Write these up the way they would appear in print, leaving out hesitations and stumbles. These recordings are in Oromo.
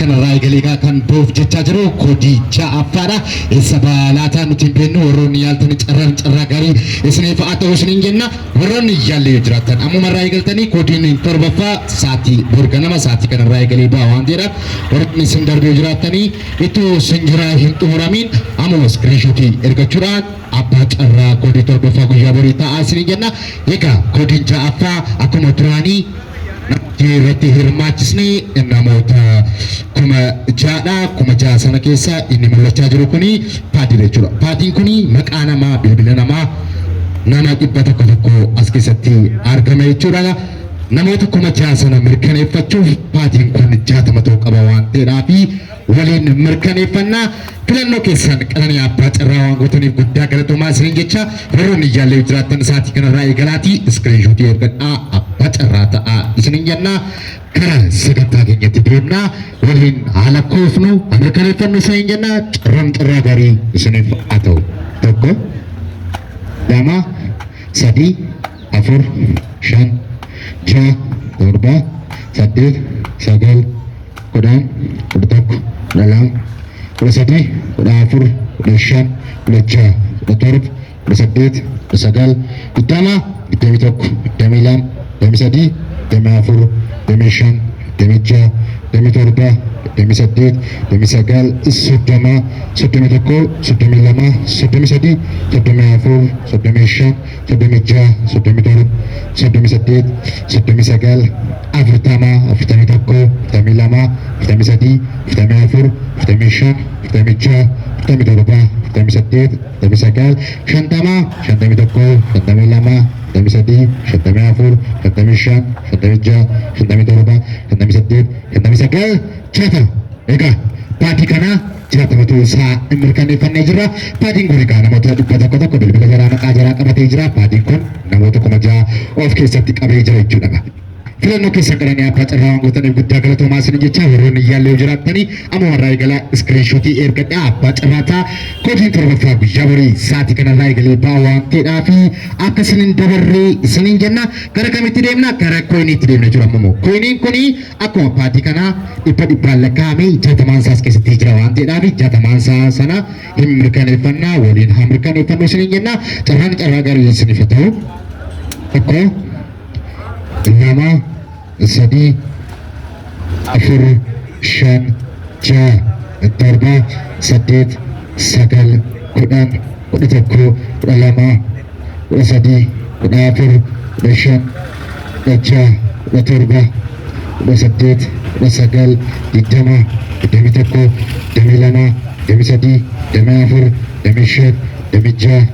kanarraa eegalee kan boof jechaa jiru koodii ja'affaadha. Isa balaataa nuti hin beeknu warroonni yaaltanii carraa gaarii isiniif haa ta'u isiniin jenna. Warroonni yaallee jiraatan ammumarraa eegaltanii koodiin torbaffaa sa'aatii borganama sa'aatii kanarraa eegalee ba'a waan ta'eedhaaf warroonni isin darbee jiraatanii itoo isin jiraa hin xumuramiin ammoo iskiriinshotii ergachuudhaan abbaa carraa koodii torbaffaa guyyaa borii ta'aa isiniin jenna. Egaa koodiin ja'affaa akkuma duraanii irratti hirmaachisnee namoota kuma ja'a sana keessa inni mul'achaa jiru kuni paatiidha jechuudha. Paatiin kuni maqaa namaa bilbila namaa nama 100 as keessatti argama jechuudha. Namoota kuma ja'a sana mirkaneeffachuuf paatiin kun 60 ta'uu qaba waan ta'eedhaaf waliin mirkaneeffannaa. Filannoo keessan qananii abbaa carraa waan gootaniif guddaa galatoomaa isiniin jecha warroonni yaallee jiraattan sa'aatii kanarraa eegalaatii iskiriinshotii ergadhaa abbaa carraa ta'aa isiniin jennaa. Kara sagantaa keenyatti deemnaa waliin haala koofnu mirkaneeffannu isiniin jennaa. Carraa gaarii isiniif haa ta'u. 1 2 3 4 5 6 7 8 9 10 11 12 Resedi, Dafur, Deshan, Leja, Letorp, Resedit, Resagal, Utama, Demitok, Demilam, Demisadi, Demafur, Demishan, Demija, Demitorba, Demisedit, Demisagal, Sudama, Sudemitoko, Sudemilama, Sudemisadi, Sudemafur, Sudemishan, Sudemija, Sudemitorp, Sudemisedit, Sudemisagal, Afutama, Afutamitoko, Demilama, Demisadi, Demafur, Demishan, Demija, Demitorba, Demisedit, Demisagal, Shantama, Shantamitoko, Shantamilama, Demisadi, Shantamafur, Demishan, Shantamija, Shantamitoroba, Shantamitaddeet, Shantamisagal, Chata. Egaa paatii kana jiraatamatuu isaa mirkaneeffannee jirra. Paatiin kun egaa namoota 100 bilbila garaa maqaa jaraa qabatee jira. Paatiin kun namoota 6 of keessatti qabee jira jechuudha. Filannoo keessan qananii abbaa carraa waan gootaniif guddaa galatoomaa isiniin jecha warroonni yaallee jiraatanii ammumarraa eegalaa iskiriinshotii ergadhaa abbaa carraataa koodiin torbaffaa guyyaa borii sa'aatii kanarraa eegalee ba'a waan ta'eedhaaf akka isiniin dabarree isiniin jenna. Gara kamitti deemna? Gara koyiniitti deemna jechuudha. Ammoo koyiniin kuni akkuma paatii kanaa 100 lakkaa'amee 60 saas keessatti jira waan ta'eedhaaf 60 saa sana hin mirkaneeffannaa waliin haa mirkaneeffannu isiniin jenna. Carraa gaarii isiniif haa ta'u. 1 2 Sadi, 4 5 6 7 8 9 10 11 12 13 14 15 16 17 18 19 20 21 22 23 24 25 26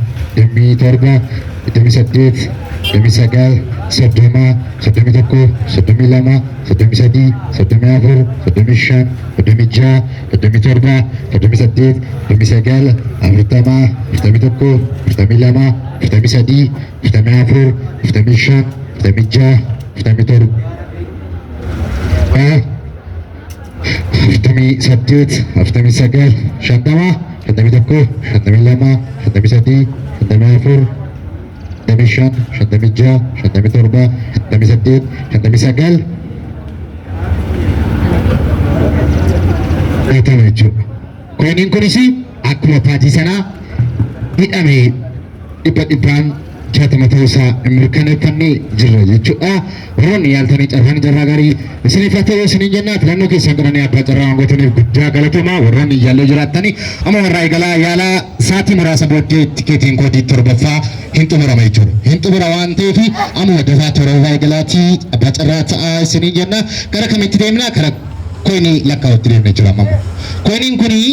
27 28 Demisagal, Sodoma, Sodomitoko, Sodomilama, Sodomisadi, Sodomafur, Sodomishan, Sodomija, Sodomitorba, Sodomisaddeet, Sodomisagal, Afurtama, Afurtamitoko, Afurtamilama, Afurtamisadi, Afurtamafur, Afurtamishan, Afurtamija, Afurtamitorba, Afurtamisaddeet, Afurtamisagal, Shantama, Shantamitoko, Shantamilama, Shantamisadi, Shantamafur, Shantamishan, Shantamija, Shantamitorba, Shantamisaddeet, Shantamisagal. Beekama jechuudha. Koyiniin kunis akkuma paatii sanaa hidhamee 100 60 ta'uu isaa mirkaneeffannee jirra jechuudha. Warroonni yaaltanii carraa gaarii isiniif haa ta'u isiniin jenna. Filannoo keessan qananii abbaa carraa waan gootaniif guddaa galatoomaa. Warroonni yaallee jiraattanii amma warraa eegalaa yaala sa'aatii muraasa booddee tikeetiin koodii torbaffaa hin xumurama jechuudha. Hin xumura waan ta'eef amma dafaa torbaffaa eegalaatii abbaa carraa ta'aa isiniin jenna. Gara kamitti deemna? Gara koyinii lakkaa'utti deemna jechuudha. Amma koyiniin kunii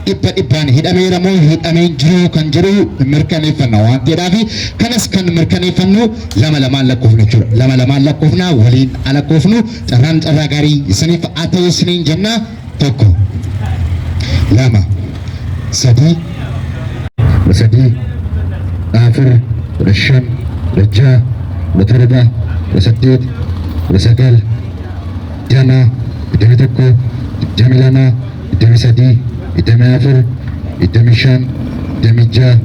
100 hidhameera moo hidhamee jiru kan jiru mirkaneeffanna waan ta'eedhaaf kanas kan mirkaneeffannu lama lakkoofnu jechuudha. Lama lakkoofna waliin lakkoofnu carraa gaarii isiniif haa ta'u isiniin jenna. 1 2 3 4 5 6 7 8 9 20 21 22 23 Demafur, Demishan, Demija,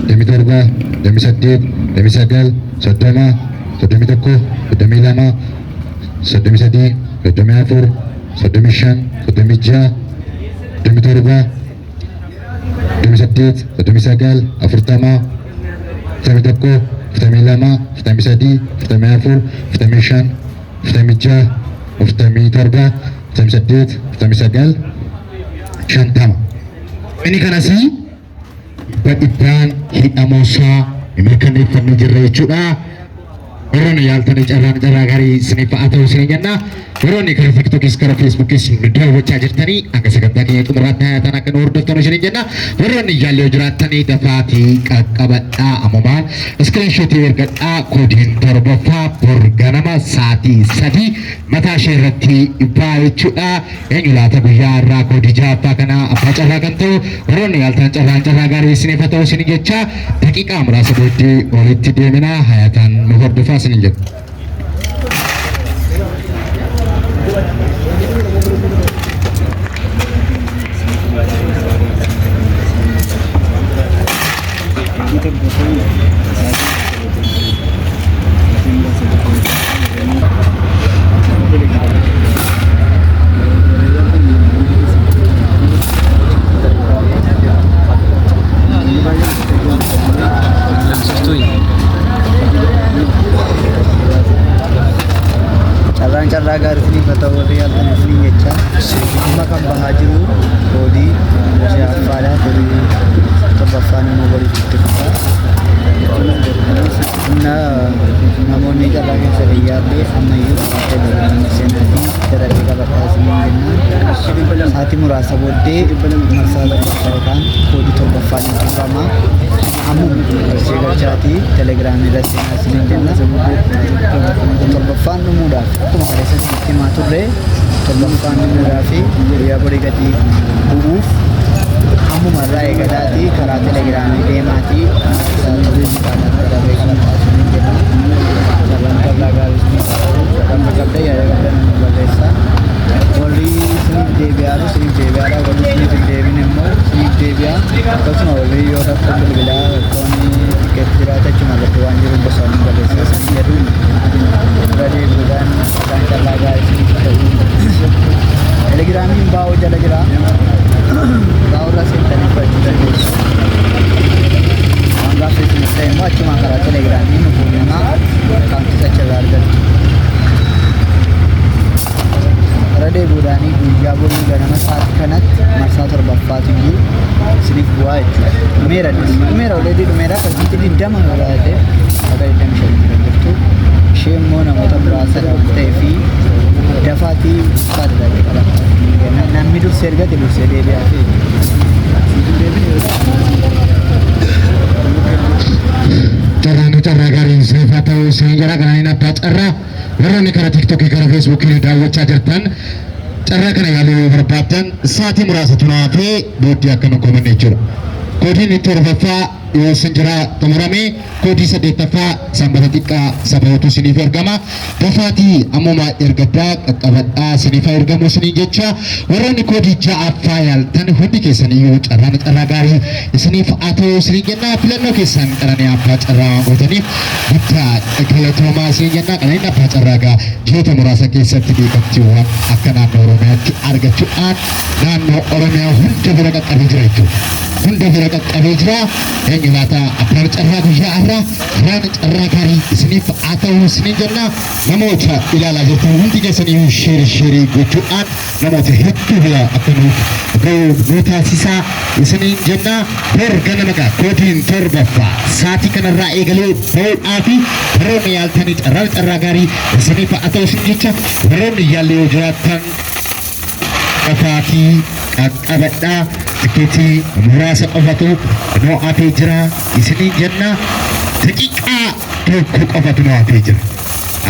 Demitorba, Demisaddeet, Demisagal, Sodoma, Sodomitoko, Sodomilama, Sodomisadi, Sodomafur, 35 36 37 38 39 40 41 42 43 44 45 46 47 48 49 50 ini kan asii badibaan hidhamoosaa mirkaneeffannee jirra jechuudha. Warroonni yaaltanii carraa gaarii isiniif haa ta'u isin jenna. Warroonni karaa tiiktookis karaa feesbuukis daawwachaa jirtanii akka sagantaa keenya xumuraatti hayatan akka nu hordoftan isin jenna. Warroonni yaallee jiraatanii dafaatii qaqqabadhaa ammumaan iskiriinshotii ergadhaa koodiin torbaffaa bor ganama sa'aatii 3 mataa ishee irratti ibbaa jechuudha. Eenyu laata guyyaa irraa koodii ja'affaa kana abbaa carraa kan ta'u warroonni yaaltan carraa gaarii isiniif haa ta'u isin jecha daqiiqaa muraasa booddee walitti deemina hayatan nu hordofaa isin jedhu. carraa gaarii isiniif haa ta'u warri yaaltan isin jecha amma kan bahaa jiru koodii ja'affaadha. Koodii torbaffaan immoo walitti dhufa. Namoonni carraa keessa fayyaallee ammayyuu seenaatiin darabee qabadhaa isiniin jenna. Sa'aatii muraasa booddee marsaa lammaffaa yookaan koodii torbaffaan hin xumurama. Ammuma ishee galchaatii telegiraamii irratti seenaa isiniin jenna. Torbaffaan dhumuudhaaf akkuma kaleessatti himaa turre torbaffaan dhumuudhaaf guyyaa borii gadi bu'uuf ammuma irraa eegalaatii karaa telegiraamii deemaatii warri isiniif deebi'aaru isiniif deebi'aadha. Warri isiniif hin deebine immoo isiniif deebi'a. Akkasuma warri yoo rakkoon bilbilaa rakkoon tikeetti jiraata achuma irratti waan jiru gosa waan balleessaa isin jedhu irra deebi'uudhaan isaan carraa gaarii isiniif ta'u. Telegiraamiin baa'oo jala jira. Baa'oo irra seentanii fudhachuu dandeessu. Waan gaafa isiniif ta'e immoo achuma karaa telegiraamii nuuf namaa akkaawuntii achirraa argattu. Irra deebi'uudhaan guyyaa borii ganama sa'aatii kanatti marsaa torbaffaatiyyuu isiniif bu'aa jechuudha. Dhumeera oleedii dhumeera akkasitti 20 ta'e akka 25 kan jirtu. Ishee immoo namoota muraasa ta'ee fi dafaatii sadarkaa qabata. Namni dursee ergate dursee deebi'aa fi carraa gaarii isiniif haa ta'u isin jara kanaan abbaa carraa warroonni karaa tiiktookii karaa feesbuukii daawwachaa jirtan carraa kana yaaluu barbaadan sa'aatii muraasa tunaafee booddee akka nu komanne jechuudha. Koodiin torbaffaa yoo isin jira xumurame koodii 8ffaa sanbata xiqqaa sababatu isiniif ergama. Dafaatii ammuma ergaddaa qaqqabadhaa isiniif ergamu isiniin jecha warroonni koodii ja'affaa yaaltan hundi keessaniyyuu carraa gaarii isiniif haa ta'u isiniin jenna. Filannoo keessan qaranii abbaa carraa gootaniif guddaa galatoomaa isiniin jenna. Qaranii abbaa carraa gaa ji'oota muraasa keessatti beekamtiiwwan akka naannoo Oromiyaatti argachuudhaan naannoo Oromiyaa hunda bira qaqqabee jira jechuudha. Hunda bira qaqqabee jira. Eenyu laata abbaan carraa guyyaa irraa karaan carraa gaarii isiniif haa ta'u isiniin jenna. Namoota ilaalaa jirtan hundi keessaniyyuu sheerii gochuudhaan namoota hedduu bira akka nuuf nu taasisaa isiniin jenna. Bor ganama koodiin torbaffaa sa'aatii kanarraa eegalee ba'uudhaa fi warroonni yaaltanii carraa gaarii isiniif haa ta'u isin jecha warroonni yaallee yoo jiraattan dafaatii qaqqabadhaa. Tikeetii muraasa qofatu nu hafee jira isiniin jenna. Daqiiqaa tokko qofatu nu hafee jira.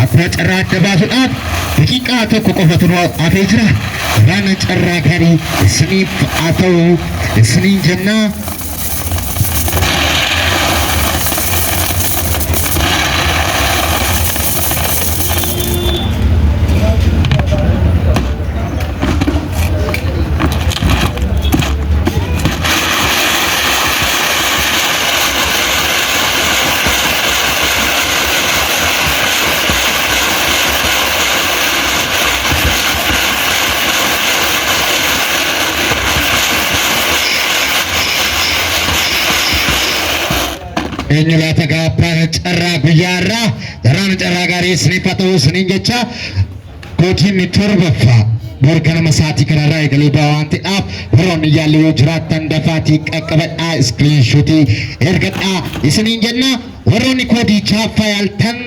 Abbaa carraa adda baasuudhaan daqiiqaa tokko qofatu nu hafee jira. Karaan carraa gaarii isiniif haa ta'u isiniin jenna. eenyulaata gaabbaa carraa guyyaarraa daraan carraa gaarii isiniif haa ta'u isiniin jecha kootiin torbaffaa borgana masaatii kanarraa eegalee ba'aa waan ta'eef warroonni yaalii yoo jiraattan dafaatii qaqqabadhaa iskiriinshuutii ergadhaa isiniin jenna warroonni koodii chaaffaa yaaltan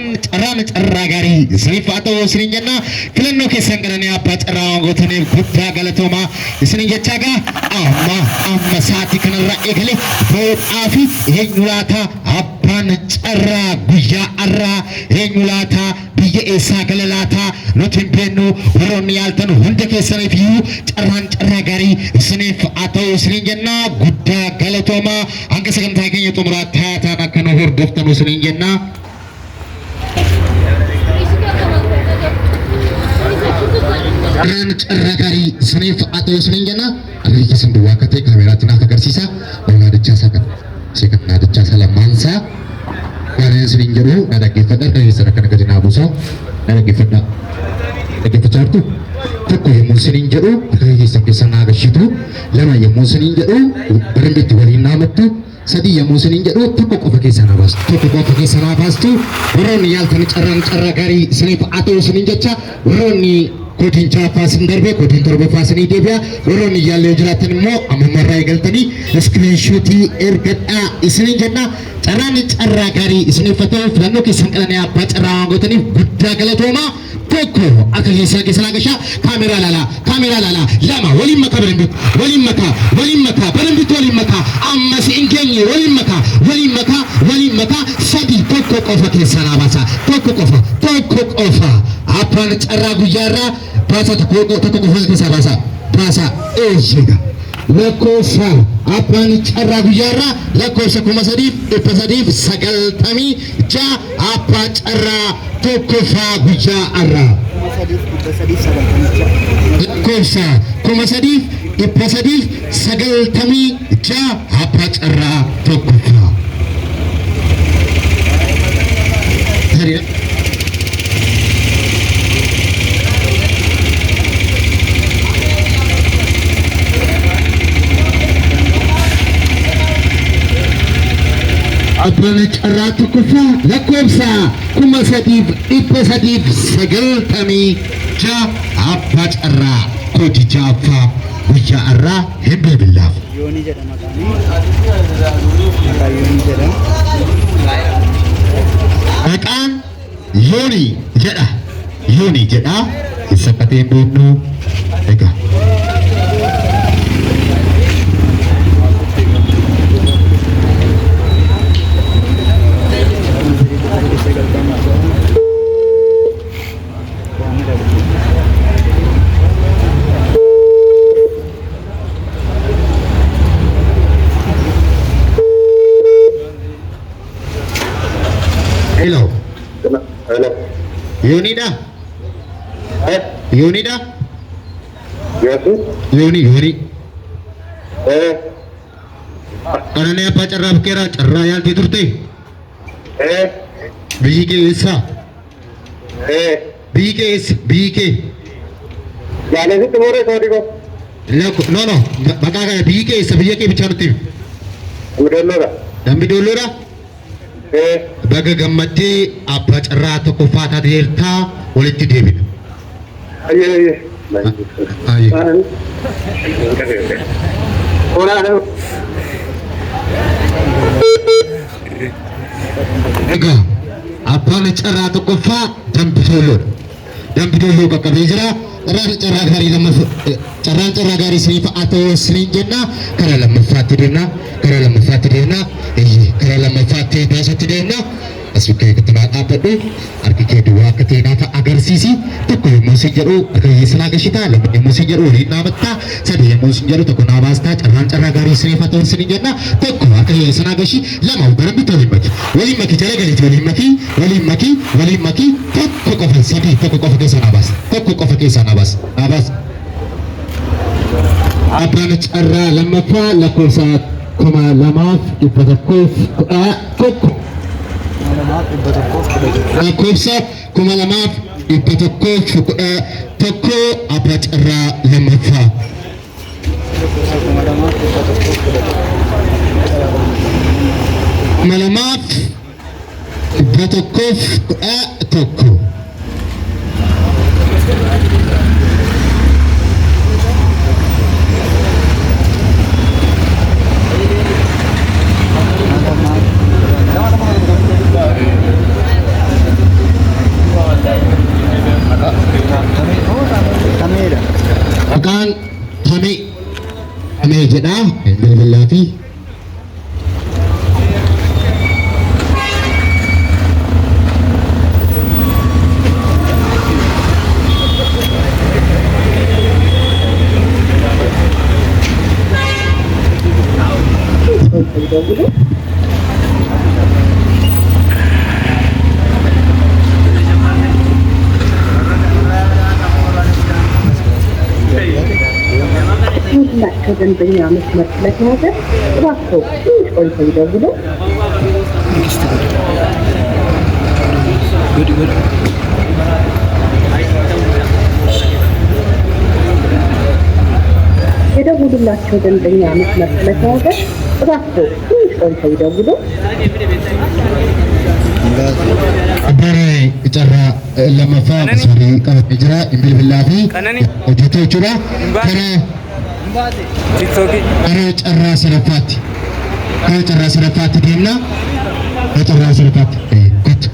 carraa gaarii isiniif haa ta'u isiniin jenna filannoo keessan qananii abbaa carraa wangootaniif guddaa galatoomaa isiniin jechaa gaa amma saatii kanarraa eegalee ba'uudhaa fi eenyulaata abbaan carraa guyyaa arraa eenyulaata biyya eessaa galalaataa nuti hin beeknu warroonni yaaltan hunda keessaniif iyyuu carraa gaarii isiniif haa ta'u isiniin jenna guddaa galatoomaa hanga sagantaa keenya xumuraatti haataan akka nu hordoftan isiniin jenna. Carraa gaarii isiniif haa ta'u isiniin jenna arrii keessan duwwaa akka ta'e kaameraatti naaf agarsiisa naadachaasaa lamaansaa Gaarii isiniin jedhu na dhaggeeffadha keessan akkana gadi naa buusaa na dhaggeeffadha dhaggeeffachaa jirtu tokko yommuu isiniin jedhu akka keessan naa agarsiitu lama yommuu isiniin jedhu biratti waliin naamattu sadii yommuu isiniin jedhu tokko qofa keessan naa baastu warroonni yaaltan carraa gaarii isiniif haa ta'u isiniin jecha warroonni koodiin chaaffaa sin darbe koodiin torbaffaa isinii deebi'a warroonni yaallee jiraatan immoo ammumarraa eegaltanii iskiriinshuutii ergadhaa isiniin jenna carraa gaarii isiniif haa ta'u filannoo keessan qananii abbaa carraa wangootaniif guddaa galatoomaa tokko akka keessan agashaa kaameraa laalaa lama waliin makaa waliin makaa waliin makaa ammas hin geenye waliin makaa sadii tokko qofa keessan baasa tokko qofa abbaan carraa guyyaarraa baasa tokko qofa keessan baasa eeyyega lakkoofsa abbaan carraa guyyaarraa lakkoofsa 3,396 abbaa carraa tokkoffaa guyyaa arraa lakkoofsa 3,396 abbaa carraa tokkoffaa. abbaan carraa tokkoffaa lakkoofsa 3,396 abbaa carraa koodii jaaffaa guyyaa arraa hin beebillaaf. Yoonii jedhama maqaan yoonii jedha isa qateen beeknu egaa. Hello. Yonida. Yonida. Yoni. Karena apa cara kira cara yang diturte? Bike esa. Bike. Jalan itu boleh sorry kok. No. Baka bike esa bike bicara tu. Dambi dulu dah. Baga gammattee abbaa carraa tokkoffaa taateertaa walitti deebina. Egaa abbaan carraa tokkoffaa Dambidooloo qaqqabee jira. Carraa gaarii isiniif haa ta'u isiniin jenna. Karaa lammaffaatti deemna. Karaa lammaffaatti baasatti deemna. As bukkee kittinaa dhaabbadhu harki kee duwwaa akka ta'e naaf agarsiisi. Tokko yommuu isin jedhu harka keessan agarsiita. Lama yommuu isin jedhu waliin dhaabattaa. Sadii yommuu isin jedhu tokko naa baastaa. Carraa gaarii isiniif haa ta'u isiniin jenna. Tokko harka keessan agarsiisi. Lama barambitti waliin maki jala galiitti waliin maki tokko qofa sadii tokko qofa keessan abaas. Abaas. Abbaan carraa lammaffaa lakkoofsa 2,211 lakkoofsa 2,211 abbaa carraa lammaffaa. Malamaaf Tame jedha bilbilaa fi ሁላቸው ደንበኛ መስመር ስለተያዘ እባክዎ ትንሽ ቆይተው ይደውሉ። የደውሉላቸው ደንበኛ መስመር ስለተያዘ እባክዎ ትንሽ ቆይተው ይደውሉ። Abbare carra lammaffaa sorry qabatee jira bilbilaa fi hojjetoo jechuudha. Gara carraa sadaffaatti deemna. Carraa sadaffaatti kottu.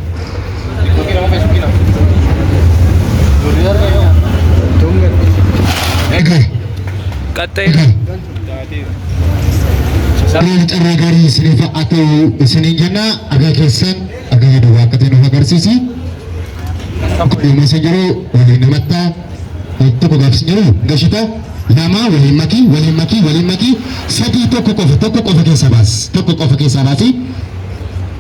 Carraa gaarii isiniif haa ta'u isiniin jenna. Agaa keessan agaa jedhu akka ta'e nuuf agarsiisi. Dhimma yeroo waliin namattaa tokko gaafsi jiru gashita lama waliin makii sadii tokko qofa keessa baasi.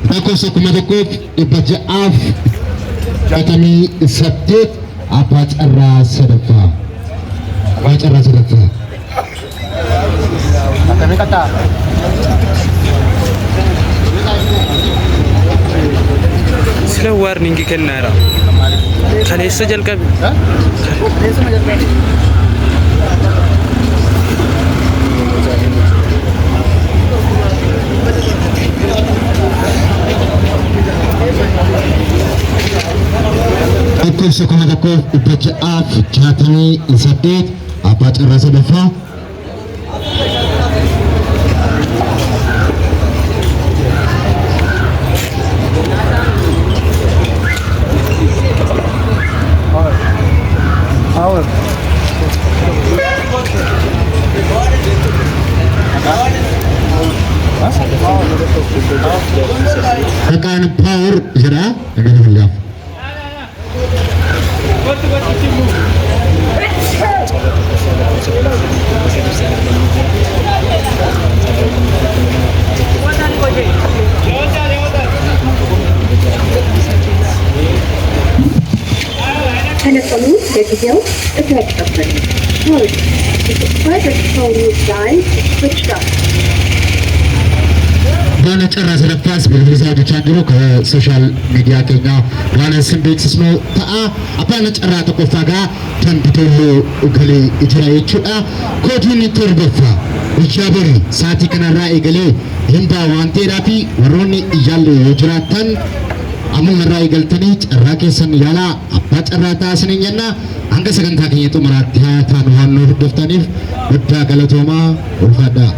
Lakkoofsa 1688 abbaa carraa sadaffaa. Sila warning kennaara. Kaleessa jalqabe. Lakkoofsa 1688 abbaa carraa sadaffaa. Maqaan Power jedha bilbilaaf. ተለፈኑ ለጊዜው እተቀበሉ Bana carraa sadaffaas bilbilaa jechaa jiru sooshaal miidiyaa keenya waan isin beeksisnu ta'a. Abbaan carraa tokkoffaa gaa Tambitooloo galee jira jechuudha. Koodiin torbaffaa guyyaa borii sa'aatii kanarraa eegalee hin baa waan ta'eedhaa fi warroonni iyyaallee yoo jiraattan ammuma irraa eegaltanii carraa keessan yaalaa abbaa carraa taasisanii jenna. Hanga sagantaa keenya xumuraatti haa taanu waan nuuf hordoftaniif guddaa galatoomaa ulfaadhaa.